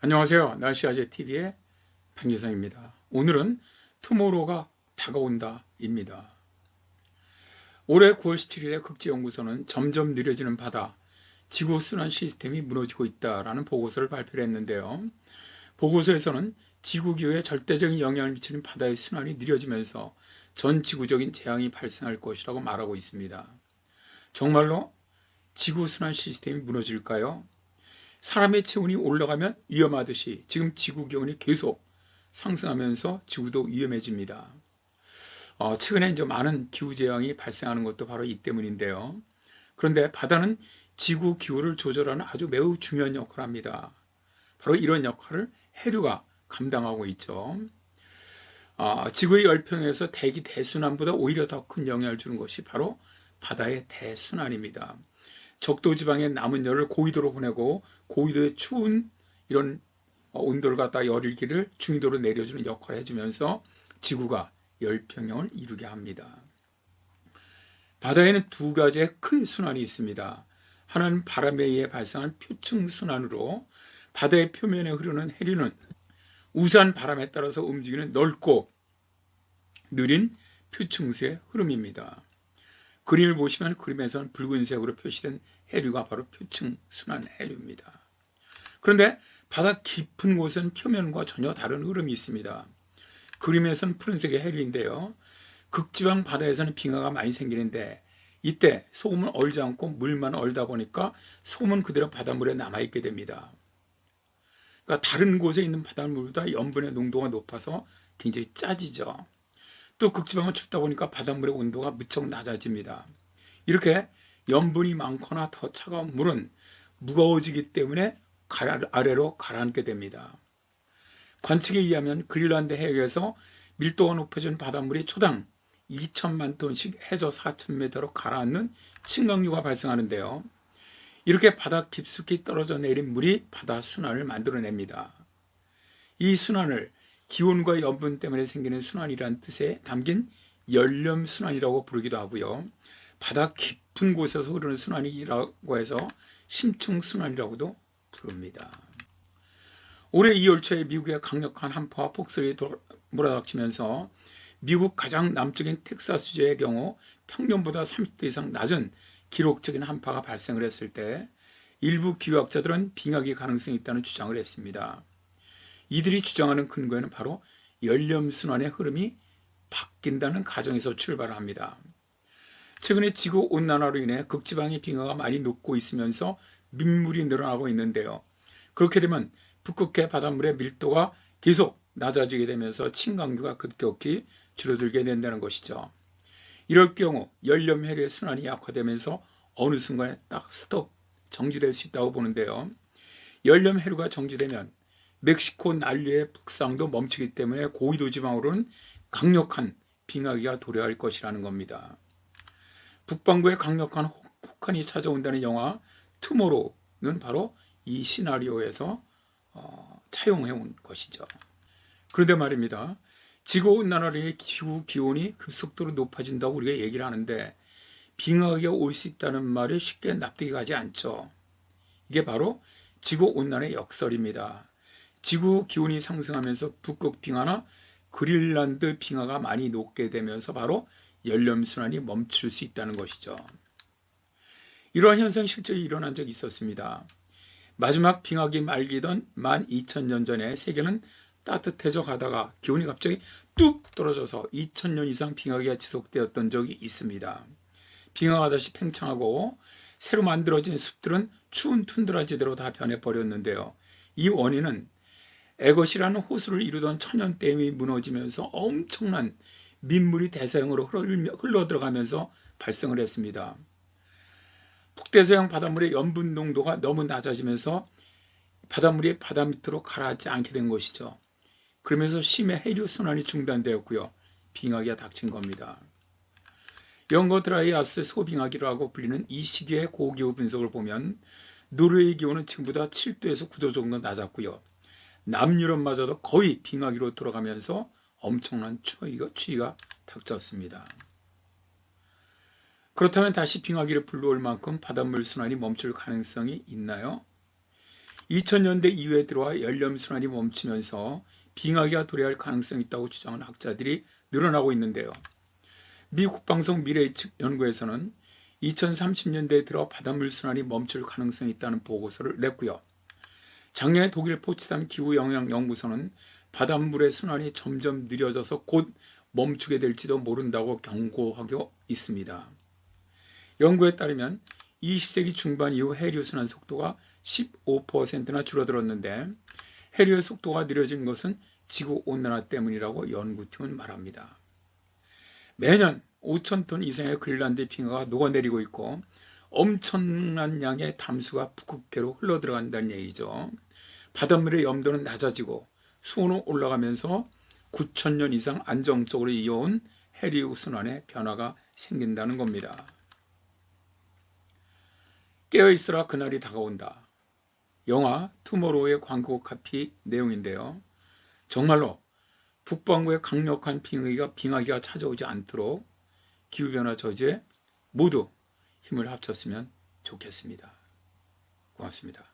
안녕하세요. 날씨아재 TV의 박유성입니다. 오늘은 투모로우가 다가온다입니다. 올해 9월 17일에 국제연구소는 점점 느려지는 바다, 지구 순환 시스템이 무너지고 있다라는 보고서를 발표를 했는데요. 보고서에서는 지구 기후에 절대적인 영향을 미치는 바다의 순환이 느려지면서 전 지구적인 재앙이 발생할 것이라고 말하고 있습니다. 정말로 지구 순환 시스템이 무너질까요? 사람의 체온이 올라가면 위험하듯이 지금 지구 기온이 계속 상승하면서 지구도 위험해집니다. 최근에 이제 많은 기후재앙이 발생하는 것도 바로 이 때문인데요. 그런데 바다는 지구 기후를 조절하는 아주 매우 중요한 역할을 합니다. 바로 이런 역할을 해류가 감당하고 있죠. 지구의 열평에서 대기 대순환보다 오히려 더 큰 영향을 주는 것이 바로 바다의 대순환입니다. 적도 지방의 남은 열을 고위도로 보내고 고위도의 추운 이런 온도를 갖다 열기를 중위도로 내려주는 역할을 해주면서 지구가 열평형을 이루게 합니다. 바다에는 두 가지의 큰 순환이 있습니다. 하나는 바람에 의해 발생한 표층 순환으로 바다의 표면에 흐르는 해류는 우산 바람에 따라서 움직이는 넓고 느린 표층수의 흐름입니다. 그림을 보시면 그림에서는 붉은색으로 표시된 해류가 바로 표층 순환 해류입니다. 그런데 바다 깊은 곳은 표면과 전혀 다른 흐름이 있습니다. 그림에서는 푸른색의 해류인데요. 극지방 바다에서는 빙하가 많이 생기는데 이때 소금은 얼지 않고 물만 얼다 보니까 소금은 그대로 바닷물에 남아있게 됩니다. 그러니까 다른 곳에 있는 바닷물보다 염분의 농도가 높아서 굉장히 짜지죠. 또 극지방은 춥다 보니까 바닷물의 온도가 무척 낮아집니다. 이렇게 염분이 많거나 더 차가운 물은 무거워지기 때문에 아래로 가라앉게 됩니다. 관측에 의하면 그린란드 해역에서 밀도가 높아진 바닷물이 초당 2천만 톤씩 해저 4,000m로 가라앉는 침강류가 발생하는데요. 이렇게 바다 깊숙이 떨어져 내린 물이 바다 순환을 만들어냅니다. 이 순환을 기온과 염분 때문에 생기는 순환이라는 뜻에 담긴 연렴순환이라고 부르기도 하고요. 바다 깊은 곳에서 흐르는 순환이라고 해서 심층순환이라고도 부릅니다. 올해 2월 초에 미국의 강력한 한파와 폭설이 몰아닥치면서 미국 가장 남쪽인 텍사스주의 경우 평년보다 30도 이상 낮은 기록적인 한파가 발생을 했을 때 일부 기후학자들은 빙하기 가능성이 있다는 주장을 했습니다. 이들이 주장하는 근거에는 바로 연렴순환의 흐름이 바뀐다는 가정에서 출발합니다. 최근에 지구온난화로 인해 극지방의 빙하가 많이 녹고 있으면서 민물이 늘어나고 있는데요. 그렇게 되면 북극해 바닷물의 밀도가 계속 낮아지게 되면서 침강류가 급격히 줄어들게 된다는 것이죠. 이럴 경우 연렴해류의 순환이 약화되면서 어느 순간에 딱 스톱, 정지될 수 있다고 보는데요. 연렴해류가 정지되면 멕시코 난류의 북상도 멈추기 때문에 고위도 지방으로는 강력한 빙하기가 도래할 것이라는 겁니다. 북반구에 강력한 혹한이 찾아온다는 영화 투모로우는 바로 이 시나리오에서 차용해온 것이죠. 그런데 말입니다. 지구온난화의 기온이 급속도로 높아진다고 우리가 얘기를 하는데 빙하기가 올 수 있다는 말이 쉽게 납득이 가지 않죠. 이게 바로 지구온난화의 역설입니다. 지구 기온이 상승하면서 북극 빙하나 그린란드 빙하가 많이 녹게 되면서 바로 연렴순환이 멈출 수 있다는 것이죠. 이러한 현상이 실제로 일어난 적이 있었습니다. 마지막 빙하기 말기던 12,000년 전에 세계는 따뜻해져 가다가 기온이 갑자기 뚝 떨어져서 2,000년 이상 빙하기가 지속되었던 적이 있습니다. 빙하가 다시 팽창하고 새로 만들어진 숲들은 추운 툰드라지대로 다 변해버렸는데요. 이 원인은 에것이라는 호수를 이루던 천연댐이 무너지면서 엄청난 민물이 대서양으로 흘러들어가면서 발생을 했습니다. 북대서양 바닷물의 염분 농도가 너무 낮아지면서 바닷물이 바다 밑으로 가라앉지 않게 된 것이죠. 그러면서 심해 해류 순환이 중단되었고요. 빙하기가 닥친 겁니다. 영거 드라이아스 소빙하기라고 불리는 이 시기의 고기후 분석을 보면 노르웨이 기온은 지금보다 7도에서 9도 정도 낮았고요. 남유럽마저도 거의 빙하기로 돌아가면서 엄청난 추위가 닥쳤습니다. 그렇다면 다시 빙하기를 불러올 만큼 바닷물 순환이 멈출 가능성이 있나요? 2000년대 이후에 들어와 연렴순환이 멈추면서 빙하기가 도래할 가능성이 있다고 주장하는 학자들이 늘어나고 있는데요. 미 국방성 미래 측 연구에서는 2030년대에 들어 바닷물 순환이 멈출 가능성이 있다는 보고서를 냈고요. 작년에 독일 포츠담 기후영향연구소는 바닷물의 순환이 점점 느려져서 곧 멈추게 될지도 모른다고 경고하고 있습니다. 연구에 따르면 20세기 중반 이후 해류 순환 속도가 15%나 줄어들었는데 해류의 속도가 느려진 것은 지구온난화 때문이라고 연구팀은 말합니다. 매년 5,000톤 이상의 그린란드 빙하가 녹아내리고 있고 엄청난 양의 담수가 북극해로 흘러들어간다는 얘기죠. 바닷물의 염도는 낮아지고 수온은 올라가면서 9,000년 이상 안정적으로 이어온 해류 순환에 변화가 생긴다는 겁니다. 깨어있어라 그날이 다가온다. 영화 투모로우의 광고 카피 내용인데요. 정말로 북반구의 강력한 빙하기가 찾아오지 않도록 기후변화 저지에 모두 힘을 합쳤으면 좋겠습니다. 고맙습니다.